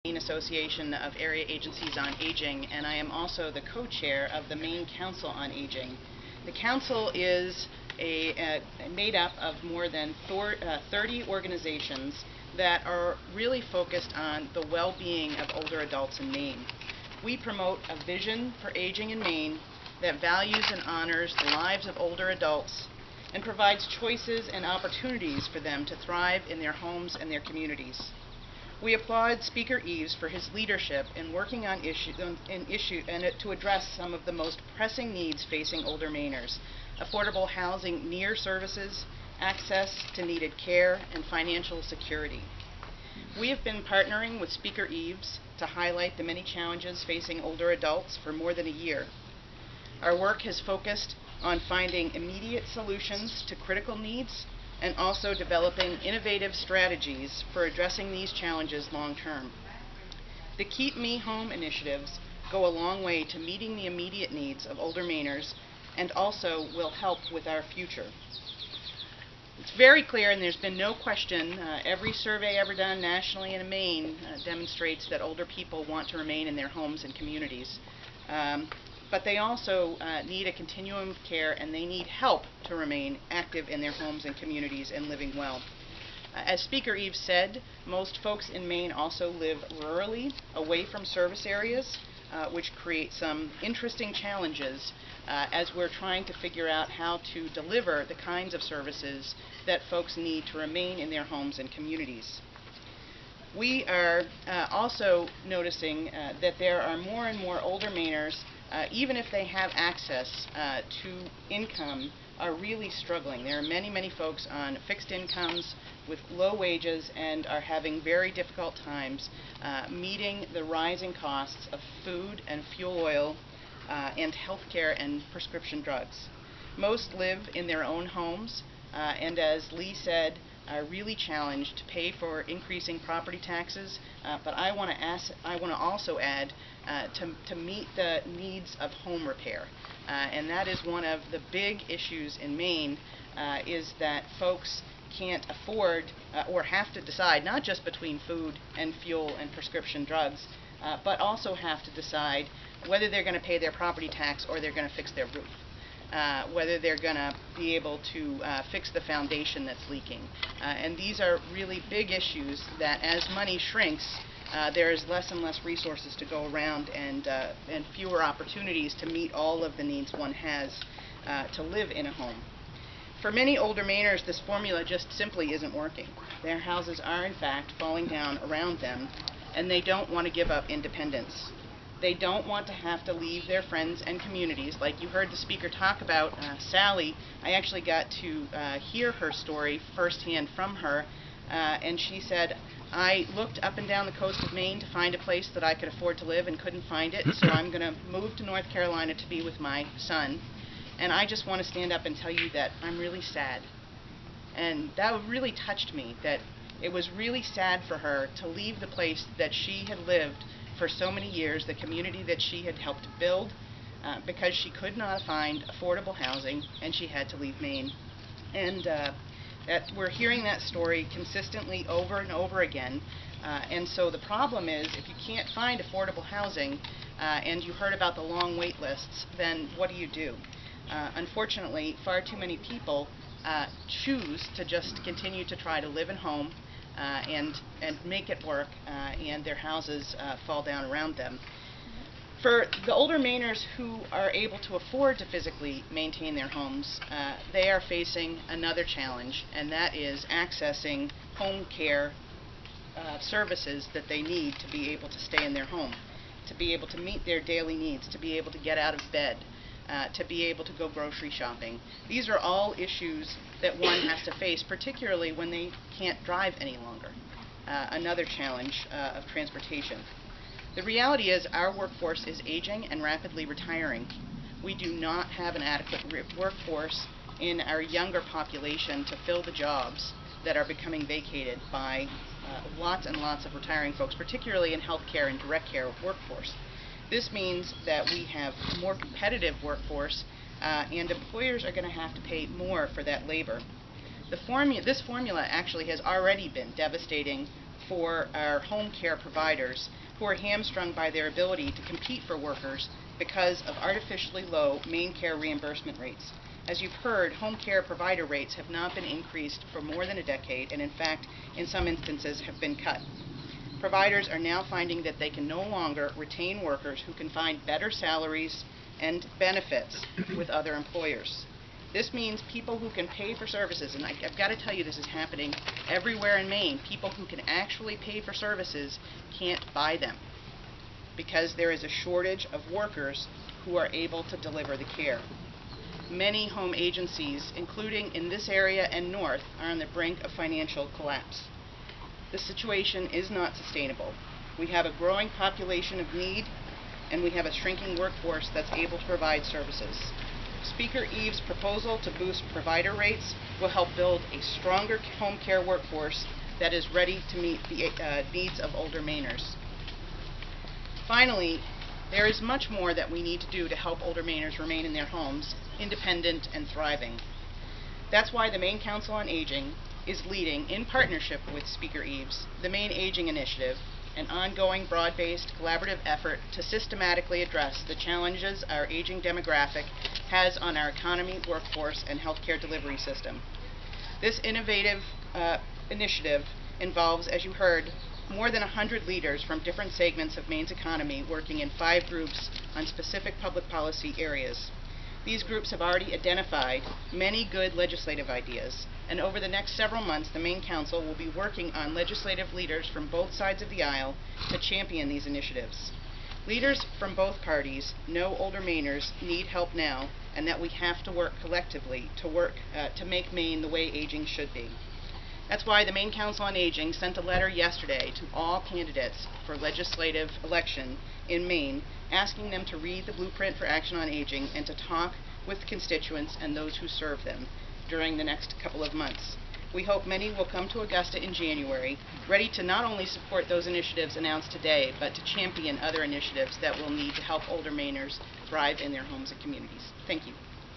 Maine Association of Area Agencies on Aging, and I am also the co-chair of the Maine Council on Aging. The council is made up of more than 30 organizations that are really focused on the well-being of older adults in Maine. We promote a vision for aging in Maine that values and honors the lives of older adults and provides choices and opportunities for them to thrive in their homes and their communities. We applaud Speaker Eves for his leadership in working on to address some of the most pressing needs facing older Mainers: affordable housing near services, access to needed care, and financial security. We have been partnering with Speaker Eves to highlight the many challenges facing older adults for more than a year. Our work has focused on finding immediate solutions to critical needs and also developing innovative strategies for addressing these challenges long term. The KeepME Home initiatives go a long way to meeting the immediate needs of older Mainers and also will help with our future. It's very clear, and there's been no question, every survey ever done nationally and in Maine demonstrates that older people want to remain in their homes and communities. But they also need a continuum of care, and they need help to remain active in their homes and communities and living well. As Speaker Eves said, most folks in Maine also live rurally, away from service areas, which create some interesting challenges as we're trying to figure out how to deliver the kinds of services that folks need to remain in their homes and communities. We are also noticing that there are more and more older Mainers, even if they have access to income, are really struggling. There are many, many folks on fixed incomes with low wages and are having very difficult times meeting the rising costs of food and fuel oil and healthcare and prescription drugs. Most live in their own homes and, as Lee said, are really challenged to pay for increasing property taxes, but I want to also add to meet the needs of home repair, and that is one of the big issues in Maine, is that folks can't afford or have to decide not just between food and fuel and prescription drugs, but also have to decide whether they're going to pay their property tax or they're going to fix their roof. Whether they're going to be able to fix the foundation that's leaking. And these are really big issues that, as money shrinks, there is less and less resources to go around and fewer opportunities to meet all of the needs one has to live in a home. For many older Mainers, this formula just simply isn't working. Their houses are, in fact, falling down around them, and they don't want to give up independence. They don't want to have to leave their friends and communities. Like you heard the speaker talk about Sally, I actually got to hear her story firsthand from her, and she said, I looked up and down the coast of Maine to find a place that I could afford to live and couldn't find it, so I'm going to move to North Carolina to be with my son. And I just want to stand up and tell you that I'm really sad. And that really touched me, that it was really sad for her to leave the place that she had lived for so many years, the community that she had helped build, because she could not find affordable housing and she had to leave Maine. And we're hearing that story consistently over and over again. And so the problem is, if you can't find affordable housing and you heard about the long wait lists, then what do? Unfortunately, far too many people choose to just continue to try to live at home and make it work, and their houses fall down around them. For the older Mainers who are able to afford to physically maintain their homes, they are facing another challenge, and that is accessing home care services that they need to be able to stay in their home, to be able to meet their daily needs, to be able to get out of bed, to be able to go grocery shopping. These are all issues that one has to face, particularly when they can't drive any longer. Another challenge of transportation. The reality is our workforce is aging and rapidly retiring. We do not have an adequate workforce in our younger population to fill the jobs that are becoming vacated by lots and lots of retiring folks, particularly in healthcare and direct care workforce. This means that we have more competitive workforce, and employers are going to have to pay more for that labor. This formula actually has already been devastating for our home care providers who are hamstrung by their ability to compete for workers because of artificially low Maine care reimbursement rates. As you've heard, home care provider rates have not been increased for more than a decade, and in fact, in some instances, have been cut. Providers are now finding that they can no longer retain workers who can find better salaries and benefits with other employers. This means people who can pay for services, and I've got to tell you this is happening everywhere in Maine, people who can actually pay for services can't buy them because there is a shortage of workers who are able to deliver the care. Many home agencies, including in this area and north, are on the brink of financial collapse. The situation is not sustainable. We have a growing population of need, and we have a shrinking workforce that's able to provide services. Speaker Eves' proposal to boost provider rates will help build a stronger home care workforce that is ready to meet the needs of older Mainers. Finally, there is much more that we need to do to help older Mainers remain in their homes, independent and thriving. That's why the Maine Council on Aging is leading, in partnership with Speaker Eves, the Maine Aging Initiative, an ongoing broad-based collaborative effort to systematically address the challenges our aging demographic has on our economy, workforce, and healthcare delivery system. This innovative initiative involves, as you heard, more than 100 leaders from different segments of Maine's economy working in 5 groups on specific public policy areas. These groups have already identified many good legislative ideas, and over the next several months, the Maine Council will be working on legislative leaders from both sides of the aisle to champion these initiatives. Leaders from both parties know older Mainers need help now, and that we have to work collectively to make Maine the way aging should be. That's why the Maine Council on Aging sent a letter yesterday to all candidates for legislative election in Maine, asking them to read the Blueprint for Action on Aging and to talk with constituents and those who serve them during the next couple of months. We hope many will come to Augusta in January, ready to not only support those initiatives announced today, but to champion other initiatives that will need to help older Mainers thrive in their homes and communities. Thank you.